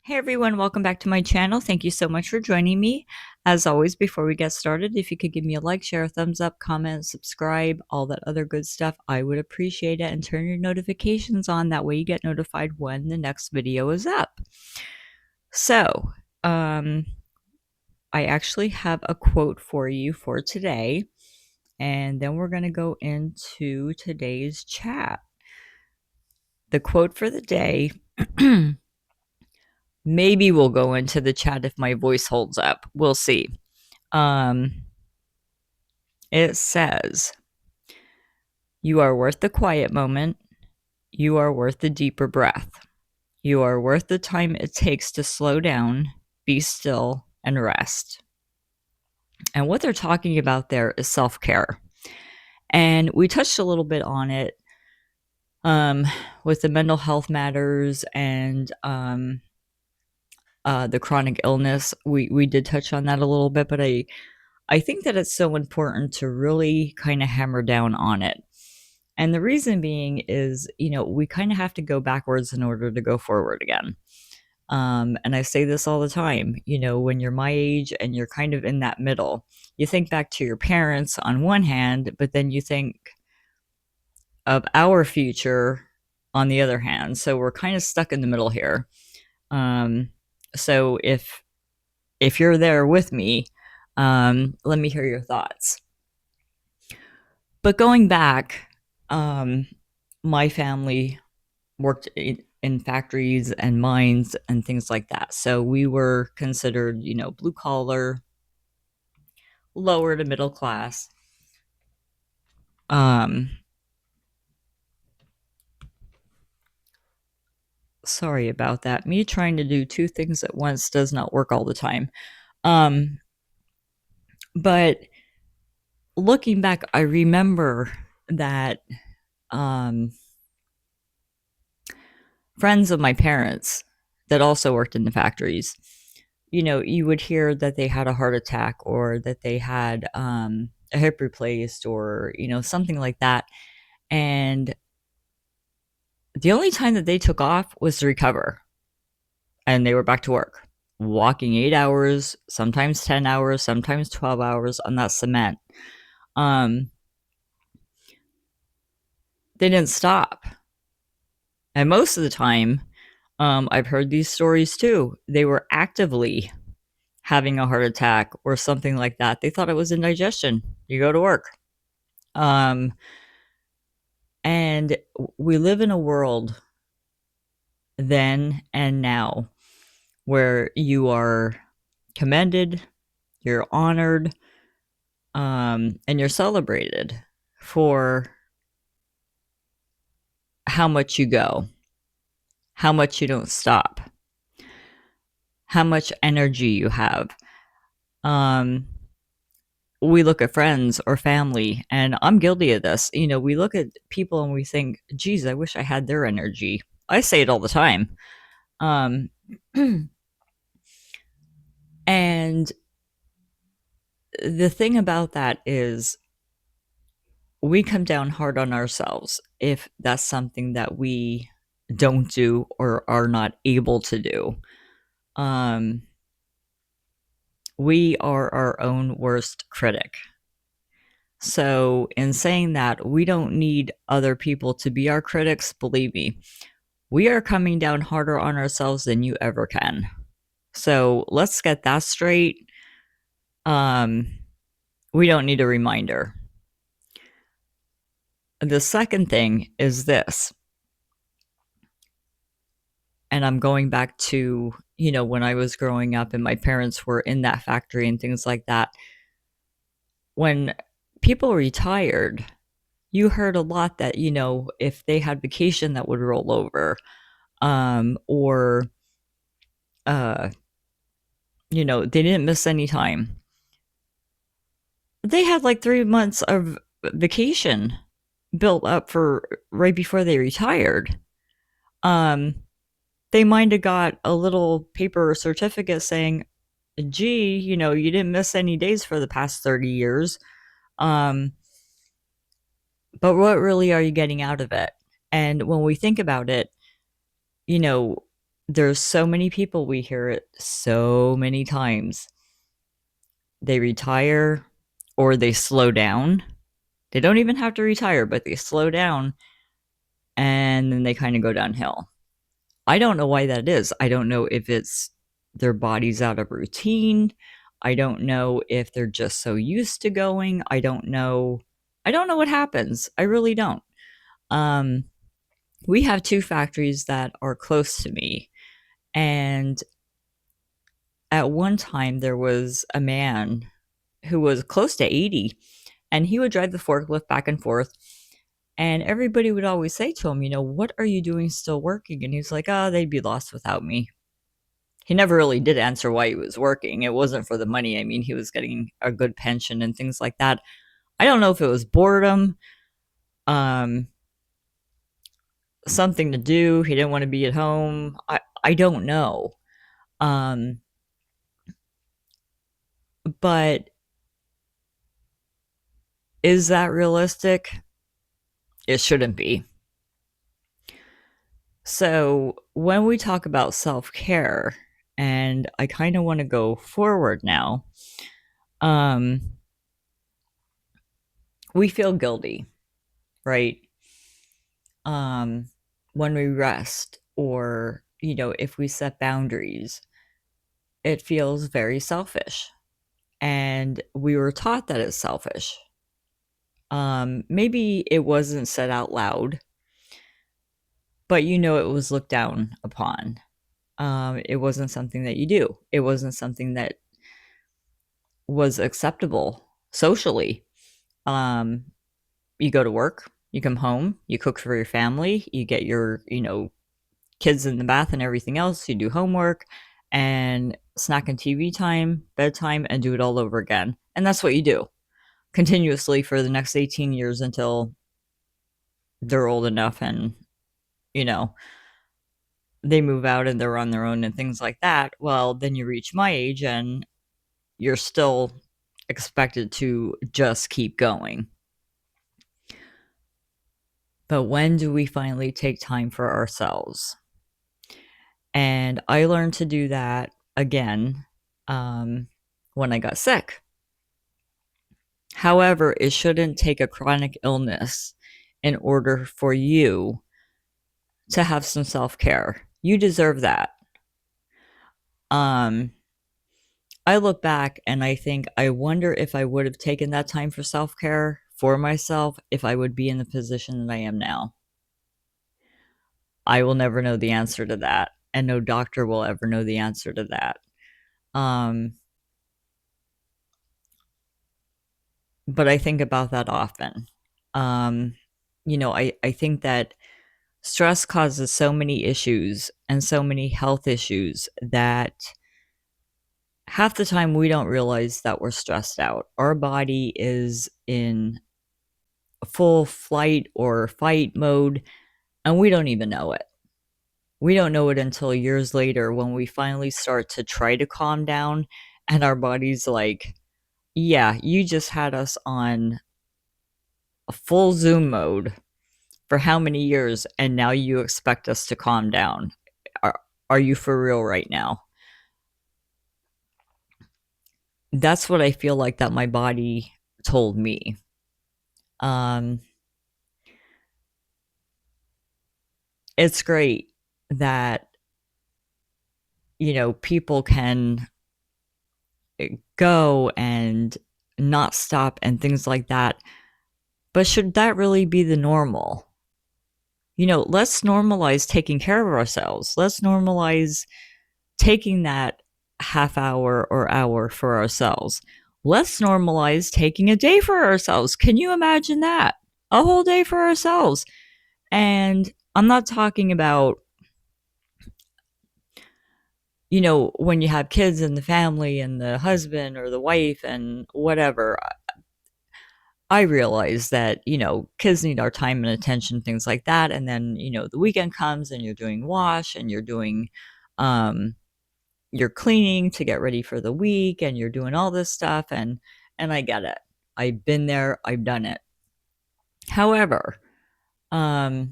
Hey everyone, welcome back to my channel. Thank you so much for joining me. As always, before we get started, if you could give me a like, share, a thumbs up, comment, subscribe, all that other good stuff, I would appreciate it. And turn your notifications on. That way you get notified when the next video is up. So, I actually have a quote for you for today. And then we're going to go into today's chat. The quote for the day maybe we'll go into the chat if my voice holds up. We'll see. It says, "You are worth the quiet moment. You are worth the deeper breath. You are worth the time it takes to slow down, be still, and rest." And what they're talking about there is self-care. And we touched a little bit on it with the mental health matters and the chronic illness. We did touch on that a little bit, but I think that it's so important to really kind of hammer down on it. And the reason being is, we kind of have to go backwards in order to go forward again. And I say this all the time, when you're my age and you're kind of in that middle, you think back to your parents on one hand, but then you think of our future on the other hand. So we're kind of stuck in the middle here. So if you're there with me, let me hear your thoughts. But going back, my family worked in factories and mines and things like that. So we were considered, blue collar, lower to middle class. Sorry about that. Me trying to do two things at once does not work all the time. But looking back, I remember that friends of my parents that also worked in the factories, you would hear that they had a heart attack or that they had a hip replaced or, something like that. And the only time that they took off was to recover. And they were back to work, walking 8 hours, sometimes 10 hours, sometimes 12 hours on that cement. They didn't stop. And most of the time, I've heard these stories too. They were actively having a heart attack or something like that. They thought it was indigestion. You go to work. And we live in a world then and now where you are commended, you're honored, and you're celebrated for how much you go, how much you don't stop, how much energy you have. We look at friends or family, and I'm guilty of this. We look at people and we think, geez, I wish I had their energy. I say it all the time. And the thing about that is we come down hard on ourselves if that's something that we don't do or are not able to do. We are our own worst critic. So in saying that, we don't need other people to be our critics. Believe me, we are coming down harder on ourselves than you ever can. So let's get that straight. We don't need a reminder. The second thing is this, and I'm going back to, when I was growing up and my parents were in that factory and things like that. When people retired, you heard a lot that, if they had vacation that would roll over, or, they didn't miss any time. They had like 3 months of vacation built up for right before they retired. They might have got a little paper certificate saying, gee, you didn't miss any days for the past 30 years. But what really are you getting out of it? And when we think about it, there's so many people, we hear it so many times. They retire or they slow down. They don't even have to retire, but they slow down and then they kind of go downhill. I don't know why that is. I don't know if it's their body's out of routine. I don't know if they're just so used to going. I don't know. I don't know what happens. I really don't. Um, we have two factories that are close to me. And at one time, there was a man who was close to 80, and he would drive the forklift back and forth. And everybody would always say to him, what are you doing still working? And he's like, oh, they'd be lost without me. He never really did answer why he was working. It wasn't for the money. I mean, he was getting a good pension and things like that. I don't know if it was boredom, um, something to do. He didn't want to be at home. I don't know. Um, but is that realistic? It shouldn't be. So when we talk about self-care, and I kind of want to go forward now, um, we feel guilty, right? When we rest, or, if we set boundaries, it feels very selfish. And we were taught that it's selfish. Maybe it wasn't said out loud, but it was looked down upon. It wasn't something that you do. It wasn't something that was acceptable socially. Um, you go to work, you come home, you cook for your family, you get your, kids in the bath and everything else, you do homework and snack and TV time, bedtime, and do it all over again. And that's what you do continuously for the next 18 years until they're old enough and, you know, they move out and they're on their own and things like that. Well, then you reach my age and you're still expected to just keep going. But when do we finally take time for ourselves? And I learned to do that again when I got sick. However, it shouldn't take a chronic illness in order for you to have some self-care. You deserve that. I look back and I think, I wonder if I would have taken that time for self-care for myself, if I would be in the position that I am now. I will never know the answer to that, and no doctor will ever know the answer to that. But I think about that often. I think that stress causes so many issues and so many health issues that half the time we don't realize that we're stressed out. Our body is in full flight or fight mode, and we don't even know it. We don't know it until years later when we finally start to try to calm down, and our body's like, yeah, you just had us on a full Zoom mode for how many years, and now you expect us to calm down. Are you for real right now? That's what I feel like that my body told me. It's great that, people can go and not stop and things like that. But should that really be the normal? Let's normalize taking care of ourselves. Let's normalize taking that half hour or hour for ourselves. Let's normalize taking a day for ourselves. Can you imagine that? A whole day for ourselves. And I'm not talking about, when you have kids and the family and the husband or the wife and whatever. I realize that, kids need our time and attention, things like that. And then, the weekend comes and you're doing wash and you're doing, you're cleaning to get ready for the week and you're doing all this stuff. And I get it. I've been there. I've done it. However, I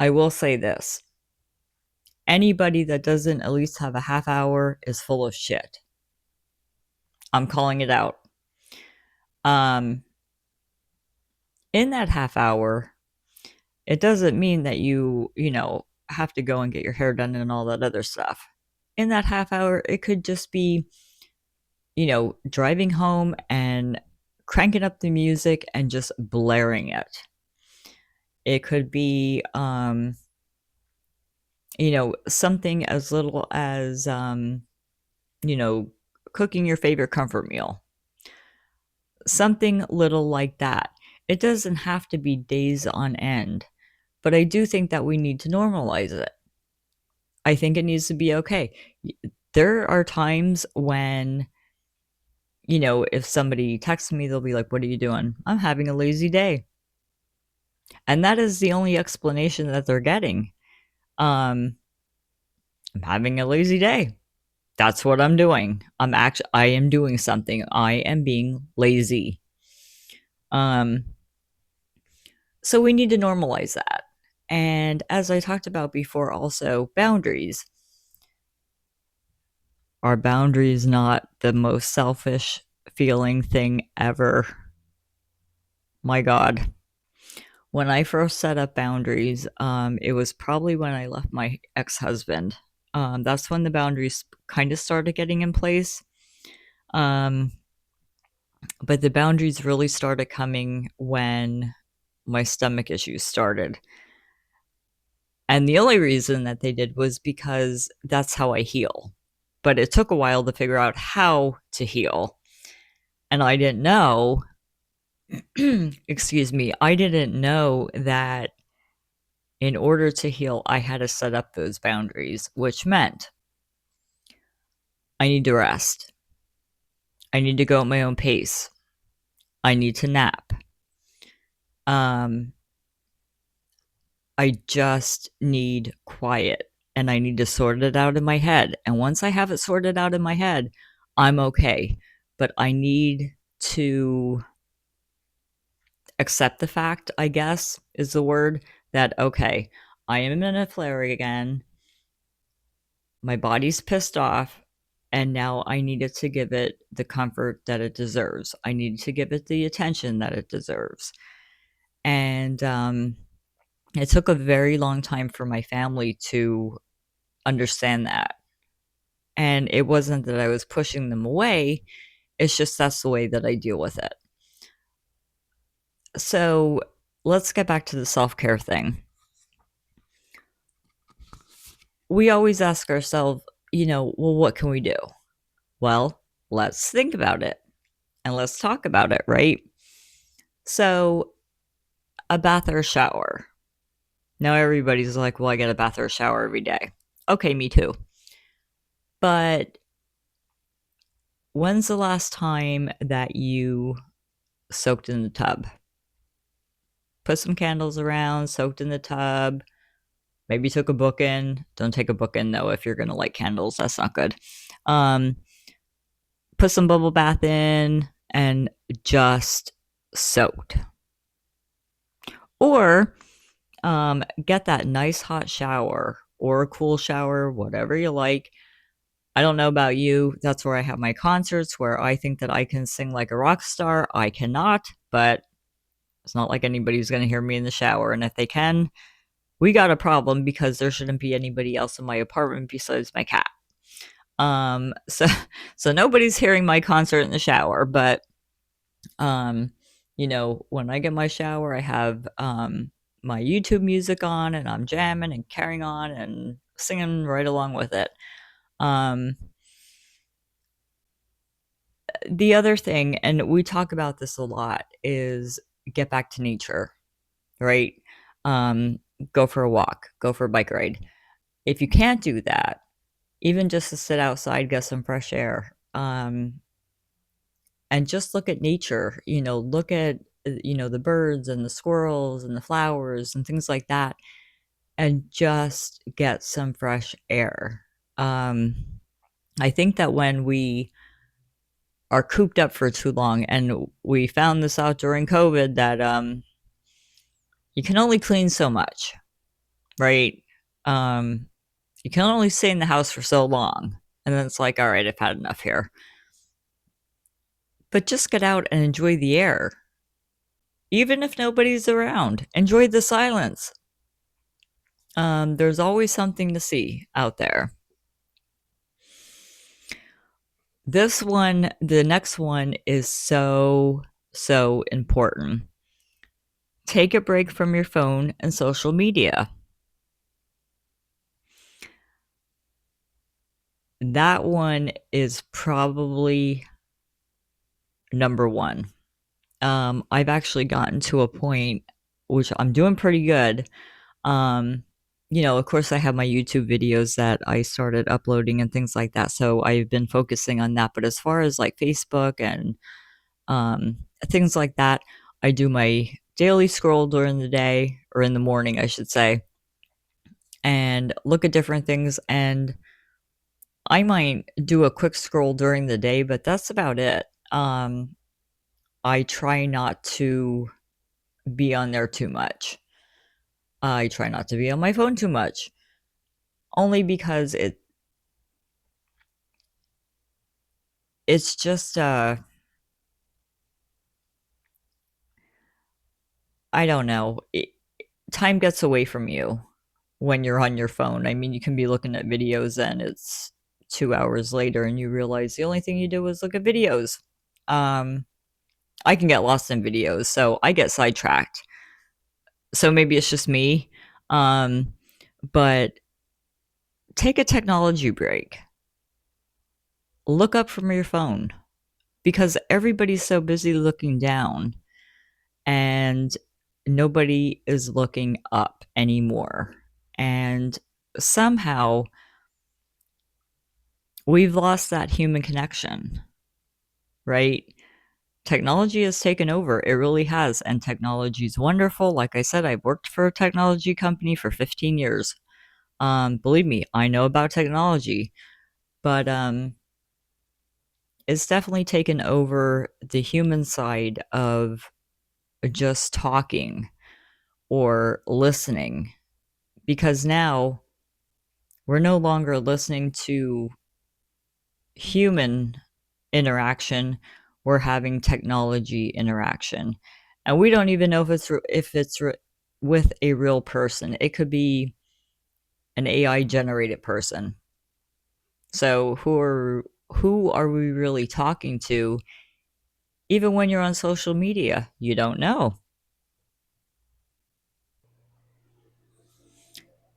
will say this. Anybody that doesn't at least have a half hour is full of shit. I'm calling it out. Um, in that half hour, it doesn't mean that you know, have to go and get your hair done and all that other stuff. In that half hour, it could just be, you know, driving home and cranking up the music and just blaring it. It could be, you know, something as little as, you know, cooking your favorite comfort meal. Something little like that. It doesn't have to be days on end, but I do think that we need to normalize it. I think it needs to be okay. There are times when, you know, if somebody texts me, they'll be like, "What are you doing?" "I'm having a lazy day." And that is the only explanation that they're getting. Um, "I'm having a lazy day. That's what I'm doing. I am doing something. I am being lazy." Um, so we need to normalize that. And as I talked about before, also boundaries. Are boundaries not the most selfish feeling thing ever? My God. When I first set up boundaries, it was probably when I left my ex-husband. That's when the boundaries kind of started getting in place. Um, but the boundaries really started coming when my stomach issues started. And the only reason that they did was because that's how I heal. But it took a while to figure out how to heal. And I didn't know, excuse me, I didn't know that in order to heal, I had to set up those boundaries, which meant I need to rest. I need to go at my own pace. I need to nap. Um, I just need quiet and I need to sort it out in my head. And once I have it sorted out in my head, I'm okay. But I need to accept the fact, I guess, is the word that, okay, I am in a flare again. My body's pissed off. And now I needed to give it the comfort that it deserves. I needed to give it the attention that it deserves. And it took a very long time for my family to understand that. And it wasn't that I was pushing them away, it's just that's the way that I deal with it. So let's get back to the self care thing. We always ask ourselves, you know, well, what can we do? Well, let's think about it and let's talk about it, right? So, a bath or a shower. Now, everybody's like, well, I get a bath or a shower every day. Okay, me too. But when's the last time that you soaked in the tub? Put some candles around, soaked in the tub, maybe took a book in. Don't take a book in, though, if you're going to light candles. That's not good. Put some bubble bath in and just soaked. Or get that nice hot shower or a cool shower, whatever you like. I don't know about you. That's where I have my concerts where I think that I can sing like a rock star. I cannot, but it's not like anybody's going to hear me in the shower. And if they can, we got a problem because there shouldn't be anybody else in my apartment besides my cat. So so nobody's hearing my concert in the shower, but you know, when I get my shower, I have my YouTube music on and I'm jamming and carrying on and singing right along with it. Um the other thing, and we talk about this a lot, is get back to nature, right? Um go for a walk, go for a bike ride. If you can't do that, even just to sit outside, get some fresh air, and just look at nature, you know, look at, you know, the birds and the squirrels and the flowers and things like that, and just get some fresh air. I think that when we are cooped up for too long, and we found this out during COVID, that you can only clean so much, right? Um, You can only stay in the house for so long. And then it's like, all right, I've had enough here. But just get out and enjoy the air. Even if nobody's around, enjoy the silence. There's always something to see out there. The next one is so, so important. Take a break from your phone and social media. That one is probably number one. I've actually gotten to a point which I'm doing pretty good. Of course, I have my YouTube videos that I started uploading and things like that. So I've been focusing on that. But as far as like Facebook and things like that, I do my daily scroll during the day, or in the morning, I should say, and look at different things. And I might do a quick scroll during the day, but that's about it. I try not to be on there too much. I try not to be on my phone too much, only because it's just I don't know. Time gets away from you when you're on your phone. I mean, you can be looking at videos and it's 2 hours later and you realize the only thing you do was look at videos. I can get lost in videos, so I get sidetracked. So maybe it's just me. But take a technology break. Look up from your phone, because everybody's so busy looking down and nobody is looking up anymore. And somehow we've lost that human connection, right? Technology has taken over. It really has. And technology is wonderful. Like I said, I've worked for a technology company for 15 years. Believe me, I know about technology, but it's definitely taken over the human side of just talking or listening, because now we're no longer listening to human interaction, we're having technology interaction, and we don't even know if it's with a real person. It could be an AI generated person. So who are we really talking to? Even when you're on social media, you don't know.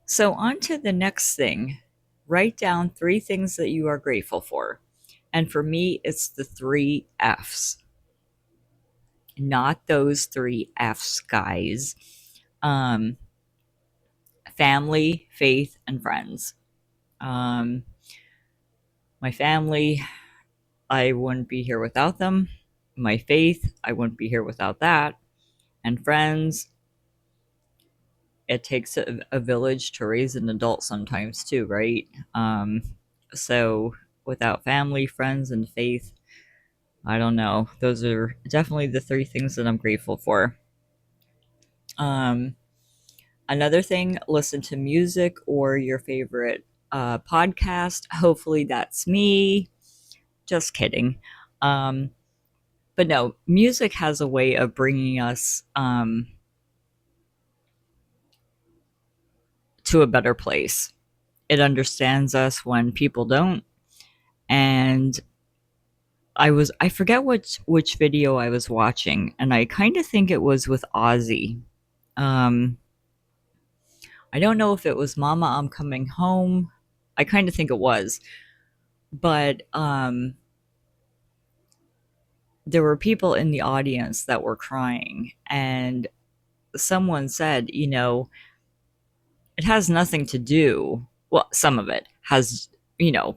So, on to the next thing. Write down 3 things that you are grateful for. And for me, it's the 3 F's, not those 3 F's, guys. Um, Family, faith, and friends. Um, my family, I wouldn't be here without them. My faith, I wouldn't be here without that. And friends, it takes a village to raise an adult sometimes too, right? So without family, friends, and faith, I don't know. Those are definitely the 3 things that I'm grateful for. Um, Another thing, listen to music or your favorite podcast. Hopefully that's me. Just kidding. Um, but no, music has a way of bringing us to a better place. It understands us when people don't. And I forget which video I was watching, and I kind of think it was with Ozzy. Um, I don't know if it was Mama, I'm Coming Home. I kind of think it was, but there were people in the audience that were crying, and someone said, it has nothing to do. Well, you know,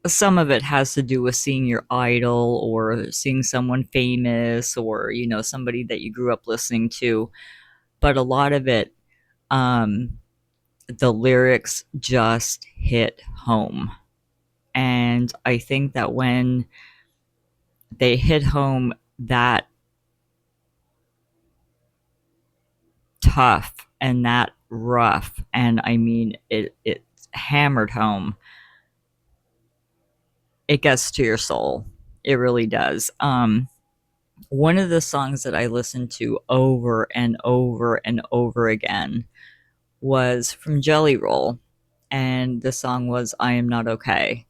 some of it has to do with seeing your idol or seeing someone famous, or somebody that you grew up listening to, but a lot of it, the lyrics just hit home. And I think that when they hit home that tough and that rough, and I mean it hammered home, it gets to your soul. It really does. One of the songs that I listened to over and over and over again was from Jelly Roll, and the song was I Am Not Okay.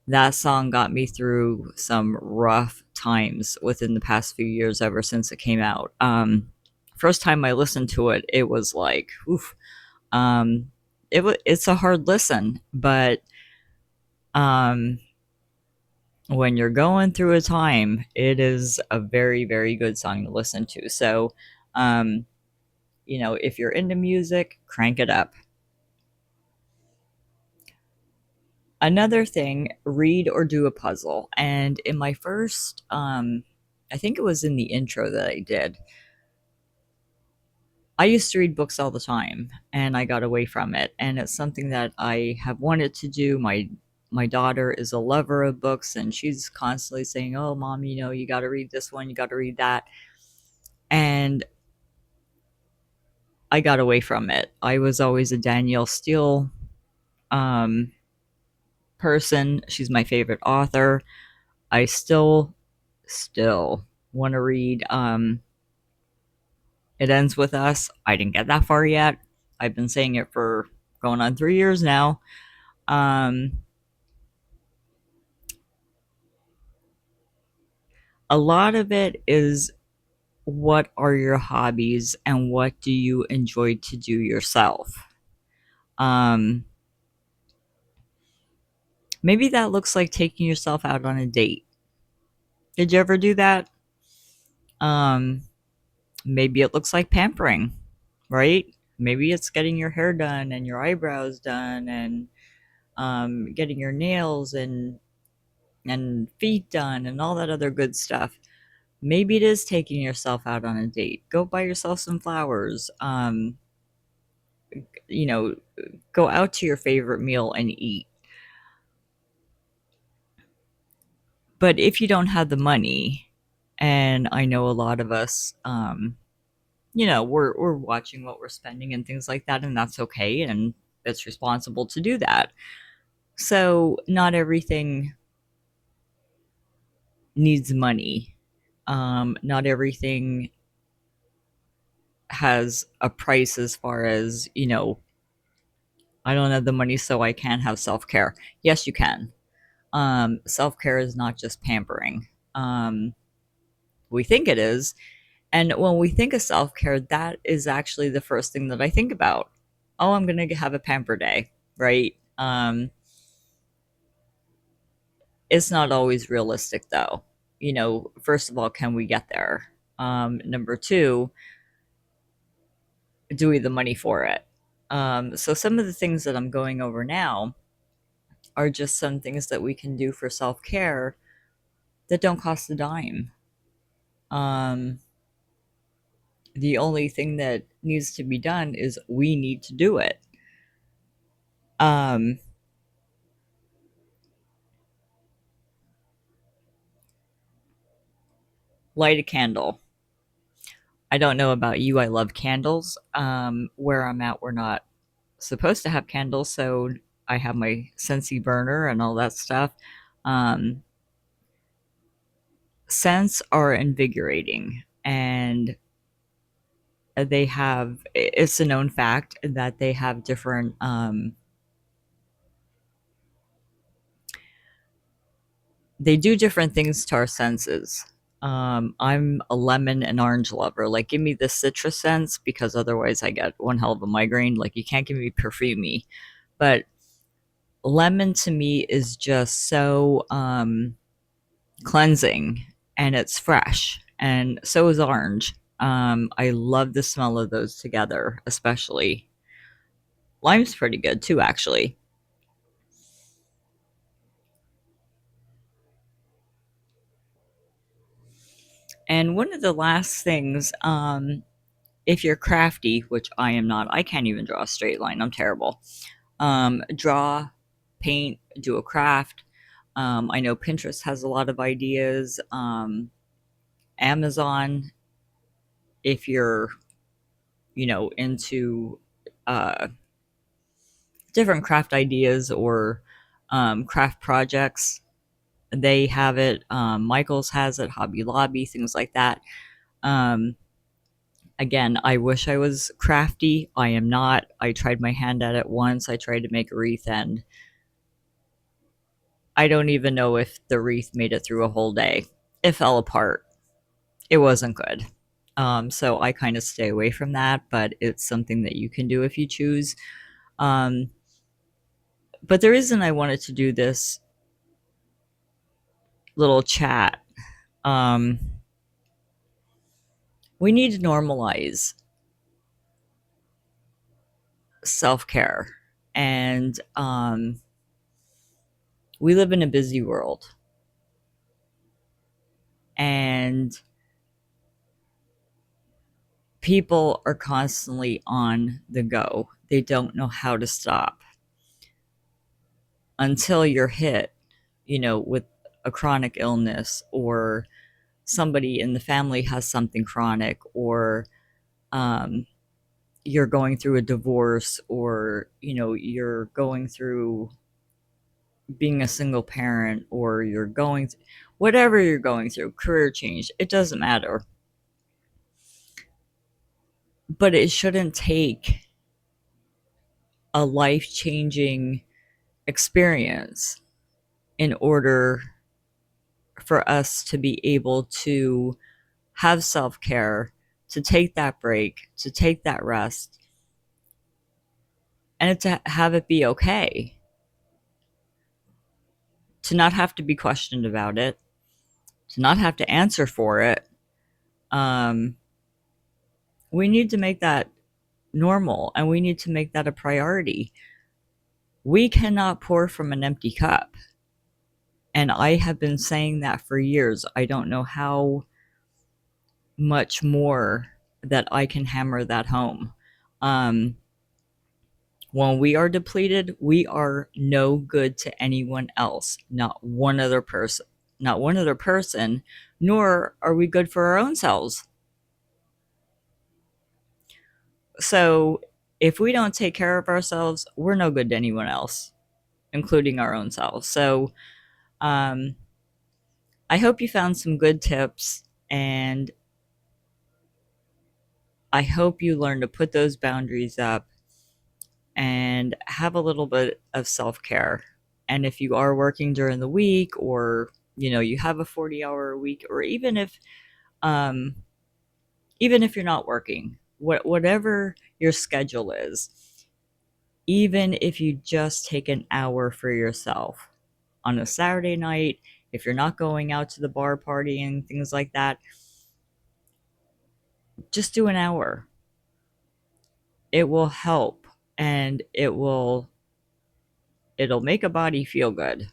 That song got me through some rough times within the past few years ever since it came out. First time I listened to it, it was like, oof. It's a hard listen, but um, when you're going through a time, it is a very, very good song to listen to. So, um, if you're into music, crank it up. Another thing, read or do a puzzle. And in my first, I think it was in the intro that I did, I used to read books all the time and I got away from it. And it's something that I have wanted to do. My daughter is a lover of books and she's constantly saying, "Oh, mom, you got to read this one, you got to read that." And I got away from it. I was always a Danielle Steele um, person. She's my favorite author. I still want to read It Ends With Us. I didn't get that far yet. I've been saying it for going on 3 years now. Um, a lot of it is what are your hobbies and what do you enjoy to do yourself? Um, Maybe that looks like taking yourself out on a date. Did you ever do that? Um, Maybe it looks like pampering, right? Maybe it's getting your hair done and your eyebrows done and getting your nails and feet done and all that other good stuff. Maybe it is taking yourself out on a date. Go buy yourself some flowers. You know, go out to your favorite meal and eat. But if you don't have the money, and I know a lot of us, we're watching what we're spending and things like that, and that's okay, and it's responsible to do that. So not everything needs money. Not everything has a price as far as, I don't have the money, so I can't have self care. Yes, you can. Self care is not just pampering. We think it is. And when we think of self care, that is actually the first thing that I think about. Oh, I'm going to have a pamper day, right? It's not always realistic, though. First of all, can we get there? Number two, do we have the money for it? So some of the things that I'm going over now are just some things that we can do for self care that don't cost a dime. Um, the only thing that needs to be done is we need to do it. Um, Light a candle. I don't know about you. I love candles. Where I'm at, we're not supposed to have candles, so I have my Scentsy burner and all that stuff. Um, Scents are invigorating, and it's a known fact that they have different they do different things to our senses. I'm a lemon and orange lover. Like, give me the citrus scents because otherwise I get one hell of a migraine. Like, you can't give me perfumey. But lemon to me is just so cleansing, and it's fresh. And so is orange. I love the smell of those together, especially. Lime's pretty good too, actually. And one of the last things, if you're crafty, which I am not, I can't even draw a straight line. I'm terrible. Draw, paint, do a craft. I know Pinterest has a lot of ideas. Amazon, if you're, into uh, different craft ideas or craft projects. They have it. Michaels has it. Hobby Lobby, things like that. Um, Again, I wish I was crafty. I am not. I tried my hand at it once. I tried to make a wreath, and I don't even know if the wreath made it through a whole day. It fell apart. It wasn't good. So I kind of stay away from that, but it's something that you can do if you choose. Um, but the reason I wanted to do this little chat, um, we need to normalize self care. And we live in a busy world. And people are constantly on the go. They don't know how to stop until you're hit, with a chronic illness, or somebody in the family has something chronic, or um, you're going through a divorce, or you're going through being a single parent, or you're going whatever you're going through, career change, it doesn't matter. But it shouldn't take a life-changing experience in order for us to be able to have self-care, to take that break, to take that rest, and to have it be okay, to not have to be questioned about it, to not have to answer for it. um, we need to make that normal, and we need to make that a priority. We cannot pour from an empty cup. And I have been saying that for years. I don't know how much more that I can hammer that home. Um, when we are depleted, we are no good to anyone else, not one other person, nor are we good for our own selves. So if we don't take care of ourselves, we're no good to anyone else, including our own selves. So um, I hope you found some good tips, and I hope you learn to put those boundaries up and have a little bit of self care. And if you are working during the week, or you have a 40-hour a week, or um, even if you're not working, whatever your schedule is, even if you just take an hour for yourself on a Saturday night, if you're not going out to the bar party and things like that, just do an hour. It will help, and it'll make a body feel good.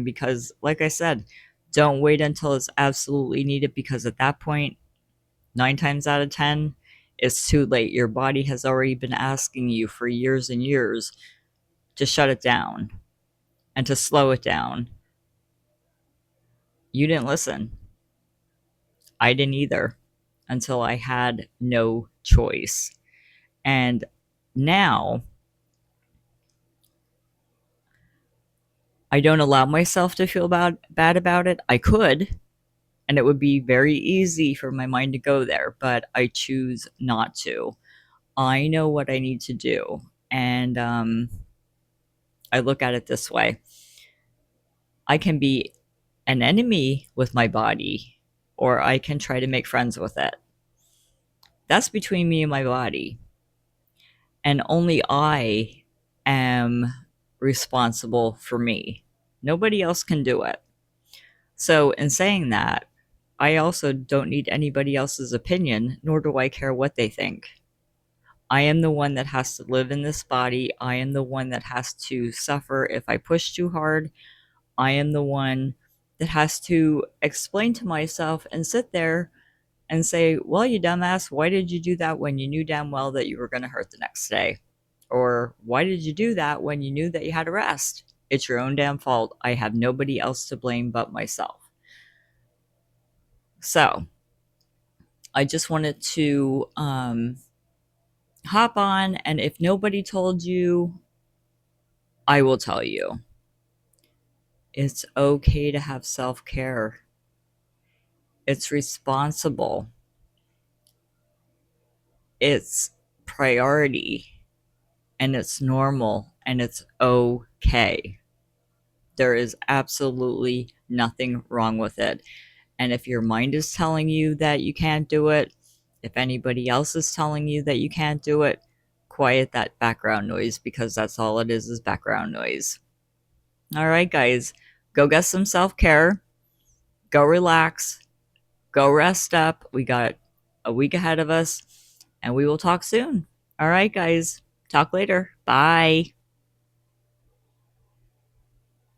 Because, like I said, don't wait until it's absolutely needed, because at that point, 9 times out of 10, it's too late. Your body has already been asking you for years and years to shut it down and to slow it down. You didn't listen. I didn't either, until I had no choice. And now I don't allow myself to feel bad about it. I could, and it would be very easy for my mind to go there, but I choose not to. I know what I need to do, and I look at it this way: I can be an enemy with my body, or I can try to make friends with it. That's between me and my body, and only I am responsible for me. Nobody else can do it. So, in saying that, I also don't need anybody else's opinion, nor do I care what they think. I am the one that has to live in this body. I am the one that has to suffer if I push too hard. I am the one that has to explain to myself and sit there and say, well, you dumbass, why did you do that when you knew damn well that you were going to hurt the next day? Or why did you do that when you knew that you had to rest? It's your own damn fault. I have nobody else to blame but myself. So I just wanted to hop on, and if nobody told you, I will tell you, it's okay to have self care. It's responsible, it's priority, and it's normal, and it's okay. There is absolutely nothing wrong with it. And if your mind is telling you that you can't do it, if anybody else is telling you that you can't do it, quiet that background noise, because that's all it is background noise. All right, guys, go get some self care, go relax, go rest up. We got a week ahead of us, and we will talk soon. All right, guys, talk later. Bye.